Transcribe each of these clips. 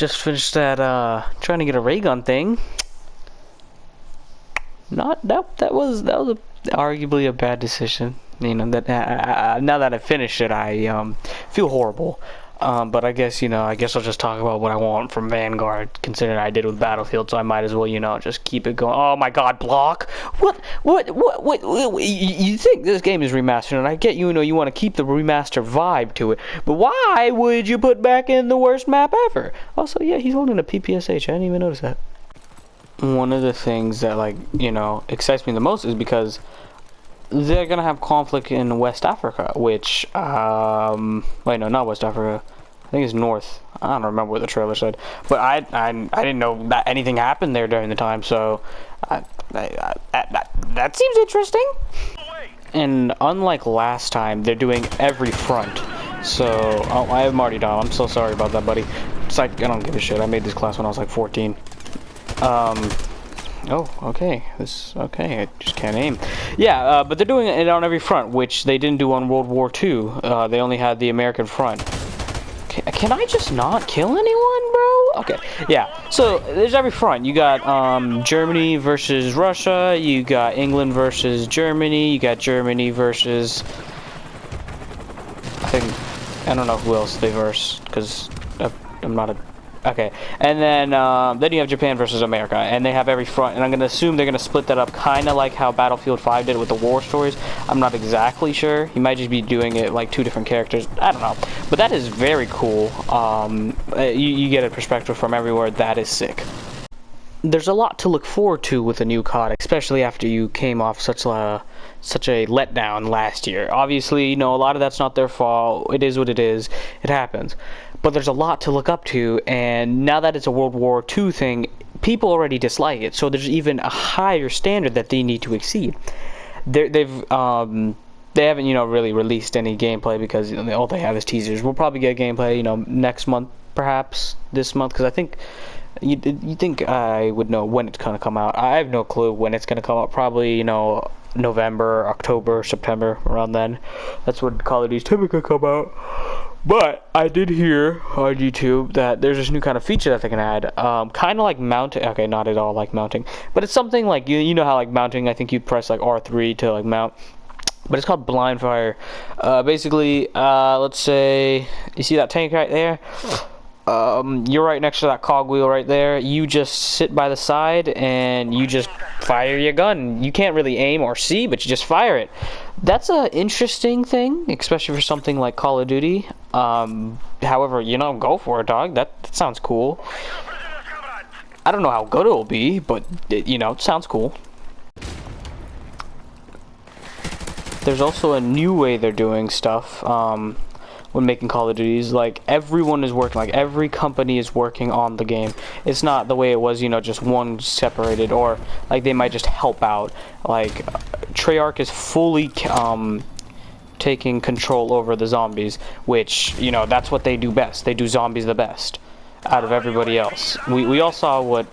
just finished that trying to get a ray gun thing. That was arguably a bad decision. You know that now that I finished it, I feel horrible. But I guess I guess I'll just talk about what I want from Vanguard, considering I did with Battlefield. So I might as well just keep it going. Oh my God, block! What? You think this game is remastered? And I get you want to keep the remaster vibe to it, but why would you put back in the worst map ever? Also, yeah, he's holding a PPSH. I didn't even notice that. One of the things that excites me the most is because they're gonna have conflict in West Africa, which wait, no, not West Africa. I think it's North. I don't remember what the trailer said, but I didn't know that anything happened there during the time. So that seems interesting. And unlike last time, they're doing every front. So I am already done. I'm so sorry about that, buddy. It's like I don't give a shit. I made this class when I was like 14. Oh, okay. Okay. I just can't aim. Yeah, but they're doing it on every front, which they didn't do on World War II. They only had the American front. Can I just not kill anyone, bro? Okay. Yeah. So there's every front. You got Germany versus Russia. You got England versus Germany. You got Germany versus I don't know who else they verse because I'm not a. Okay, and then you have Japan versus America, and they have every front, and I'm going to assume they're going to split that up kind of like how Battlefield 5 did with the war stories. I'm not exactly sure. He might just be doing it like two different characters. I don't know. But that is very cool. You get a perspective from everywhere. That is sick. There's a lot to look forward to with a new COD, especially after you came off such a letdown last year. Obviously, a lot of that's not their fault. It is what it is. It happens. But there's a lot to look up to, and now that it's a World War II thing, people already dislike it. So there's even a higher standard that they need to exceed. They haven't really released any gameplay because all they have is teasers. We'll probably get gameplay next month, perhaps this month, because I think you think I would know when it's gonna come out. I have no clue when it's gonna come out. Probably November, October, September, around then. That's when Call of Duty typically come out. But I did hear on YouTube that there's this new kind of feature that they can add, kind of like mounting. Okay, not at all like mounting, but it's something like you know how like mounting. I think you press like R3 to like mount, but it's called blind fire. Basically, let's say you see that tank right there. You're right next to that cogwheel right there. You just sit by the side and you just fire your gun. You can't really aim or see, but you just fire it. That's an interesting thing, especially for something like Call of Duty. However, go for it, dog. That sounds cool. I don't know how good it will be, but it sounds cool. There's also a new way they're doing stuff. When making Call of Duties, like everyone is working, like every company is working on the game. It's not the way it was, just one separated, or like they might just help out. Like Treyarch is fully taking control over the zombies, which that's what they do best. They do zombies the best out of everybody else. We all saw what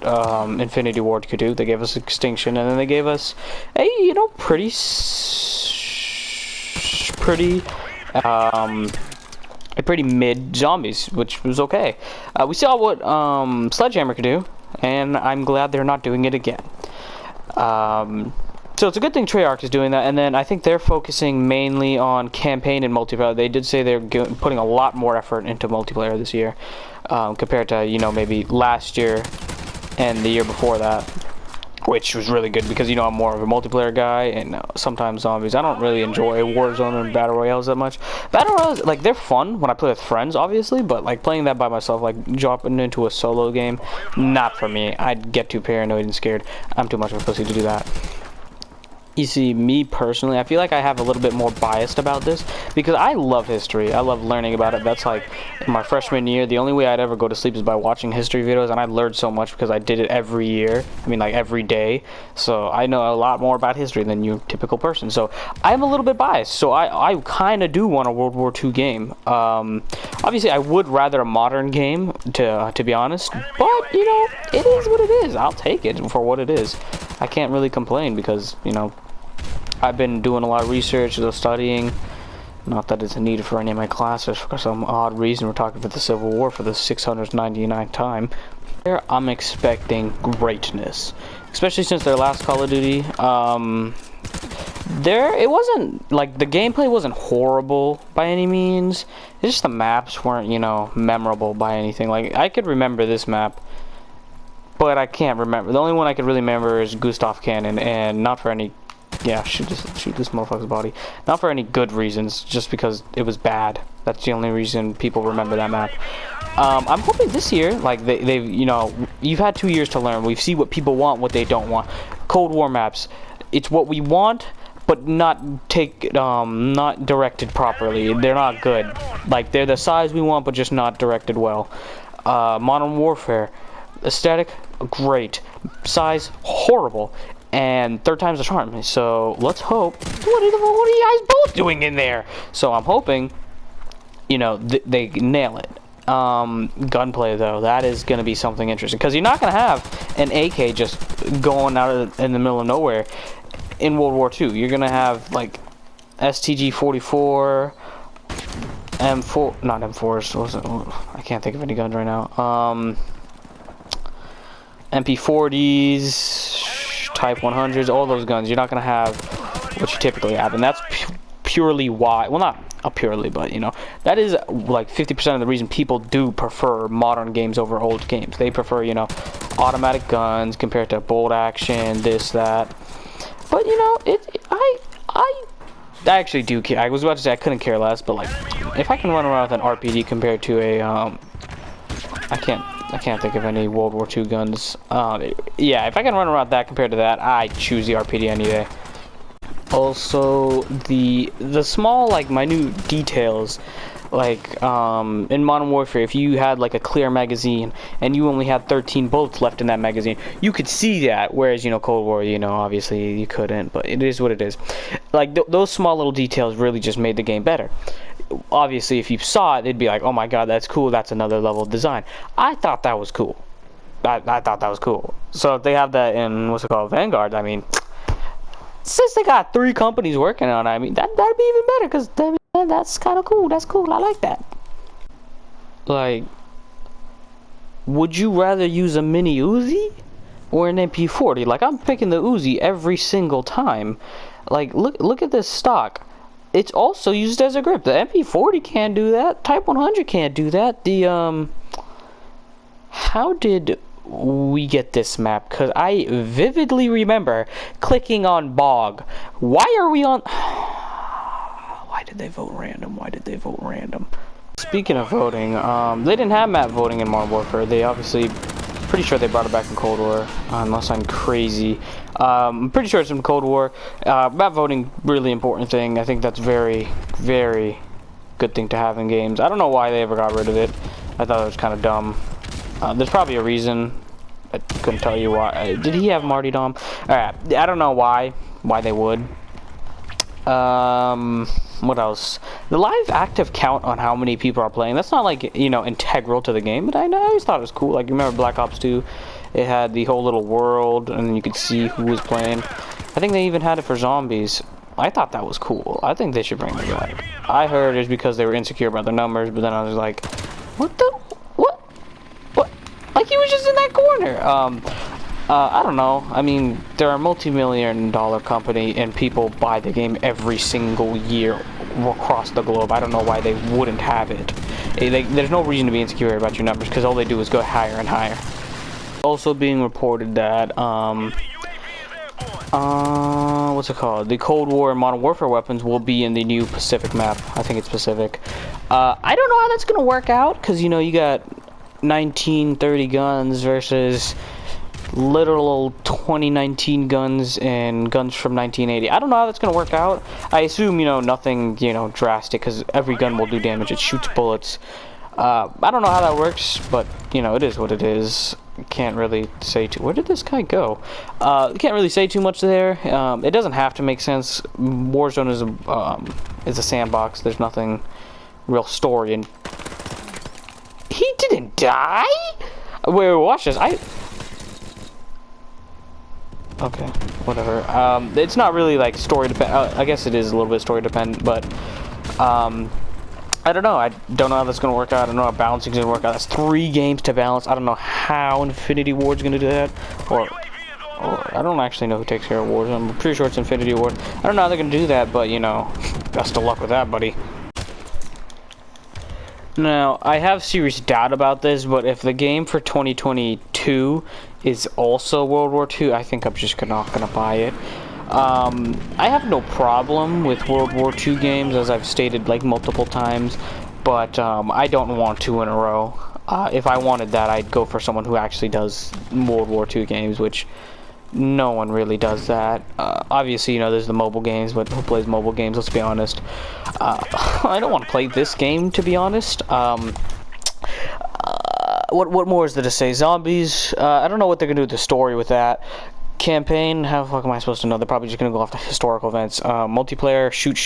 Infinity Ward could do. They gave us Extinction, and then they gave us a pretty mid zombies, which was okay. We saw what Sledgehammer could do, and I'm glad they're not doing it again. So it's a good thing Treyarch is doing that, and then I think they're focusing mainly on campaign and multiplayer. They did say they're putting a lot more effort into multiplayer this year, compared to maybe last year and the year before that, which was really good because I'm more of a multiplayer guy, and sometimes zombies. I don't really enjoy Warzone and Battle Royales that much. Battle Royales, like, they're fun when I play with friends, obviously, but like playing that by myself, like dropping into a solo game, not for me. I'd get too paranoid and scared. I'm too much of a pussy to do that. You see, me personally, I feel like I have a little bit more biased about this because I love history. I love learning about it. That's like in my freshman year, the only way I'd ever go to sleep is by watching history videos, and I learned so much because I did it every year. I mean, like every day. So I know a lot more about history than your typical person. So I'm a little bit biased. So I kind of do want a World War II game. Obviously, I would rather a modern game, to be honest. But, it is what it is. I'll take it for what it is. I can't really complain because, I've been doing a lot of research, studying, Not that it's needed for any of my classes for some odd reason. We're talking about the Civil War for the 699th time. There, I'm expecting greatness, especially since their last Call of Duty. It wasn't like the gameplay wasn't horrible by any means. It's just the maps weren't, you know, memorable by anything. Like I could remember this map, but I can't remember. The only one I could really remember is Gustav Cannon, and not for any. Yeah, shoot this motherfucker's body. Not for any good reasons, just because it was bad. That's the only reason people remember that map. I'm hoping this year, like they've, you know, you've had 2 years to learn. We've seen what people want, what they don't want. Cold War maps, it's what we want, but not directed properly. They're not good. Like they're the size we want, but just not directed well. Modern Warfare, aesthetic, great. Size, horrible. And third time's a charm. So let's hope. What are you guys both doing in there? So I'm hoping, you know, they nail it. Gunplay though, that is going to be something interesting, because you're not going to have an AK just going out in the middle of nowhere in World War II. You're going to have like STG-44, M4, not M4s. What was it? I can't think of any guns right now. MP40s. Type 100s, all those guns. You're not going to have what you typically have, and that's purely why, well, not purely, but you know, that is like 50% of the reason people do prefer modern games over old games. They prefer, you know, automatic guns compared to bolt action, this, that. But you know, I actually do care. I was about to say I couldn't care less, but like, if I can run around with an RPD compared to a I can't think of any World War II guns. Yeah, if I can run around that compared to that, I choose the RPD any day. Also, the small, like, minute details, like, in Modern Warfare, if you had, like, a clear magazine, and you only had 13 bullets left in that magazine, you could see that, whereas, you know, Cold War, you know, obviously you couldn't, but it is what it is. Like, those small little details really just made the game better. Obviously, if you saw it, it'd be like, oh my god, that's cool, that's another level of design. I thought that was cool. I thought that was cool. So if they have that in, what's it called, Vanguard, I mean, since they got 3 companies working on it, I mean, that'd be even better, because that's kind of cool. That's cool. I like that. Like, would you rather use a mini Uzi or an MP40? Like, I'm picking the Uzi every single time. Like, look at this stock. It's also used as a grip. The MP40 can't do that. Type 100 can't do that. How did we get this map? Because I vividly remember clicking on Bog. Why are we on... Why did they vote random? Why did they vote random? Speaking of voting, they didn't have map voting in Modern Warfare. They obviously... Pretty sure they brought it back in Cold War, unless I'm crazy. I'm pretty sure it's in Cold War. Map voting, really important thing. I think that's very, very good thing to have in games. I don't know why they ever got rid of it. I thought it was kind of dumb. There's probably a reason. I couldn't tell you why. Did he have Marty Dom? Alright, I don't know why they would. What else? The live active count on how many people are playing, that's not like, you know, integral to the game, but I always thought it was cool. Like, you remember Black Ops 2? It had the whole little world, and you could see who was playing. I think they even had it for zombies. I thought that was cool. I think they should bring it back. I heard it's because they were insecure about the numbers, but then I was like, what? Like, he was just in that corner. I don't know. I mean, they're a multi-million-dollar company, and people buy the game every single year across the globe. I don't know why they wouldn't have it. There's no reason to be insecure about your numbers, because all they do is go higher and higher. Also being reported that, what's it called? The Cold War and Modern Warfare weapons will be in the new Pacific map. I think it's Pacific. I don't know how that's gonna work out, because, you know, you got 1930 guns versus literal 2019 guns and guns from 1980. I don't know how that's gonna work out. I assume, you know, nothing, you know, drastic, because every gun will do damage. It shoots bullets. I don't know how that works, but, you know, it is what it is. Can't really say where did this guy go? Can't really say too much there. It doesn't have to make sense. Warzone is a sandbox. There's nothing real story, and he didn't die. Wait, watch this. Okay, whatever. It's not really like story dependent. I guess it is a little bit story dependent, but I don't know. I don't know how that's going to work out. I don't know how balancing is going to work out. That's 3 games to balance. I don't know how Infinity Ward's going to do that. Or I don't actually know who takes care of Ward. I'm pretty sure it's Infinity Ward. I don't know how they're going to do that, but, you know, best of luck with that, buddy. Now, I have serious doubt about this, but if the game for 2022 is also World War II, I think I'm just not going to buy it. I have no problem with World War II games, as I've stated like multiple times, but I don't want 2 in a row. If I wanted that, I'd go for someone who actually does World War II games, which no one really does that. Obviously, you know, there's the mobile games, but who plays mobile games, let's be honest. I don't want to play this game, to be honest. What more is there to say? Zombies, I don't know what they're going to do with the story with that. Campaign, how the fuck am I supposed to know? They're probably just going to go off the historical events. Multiplayer, shoot,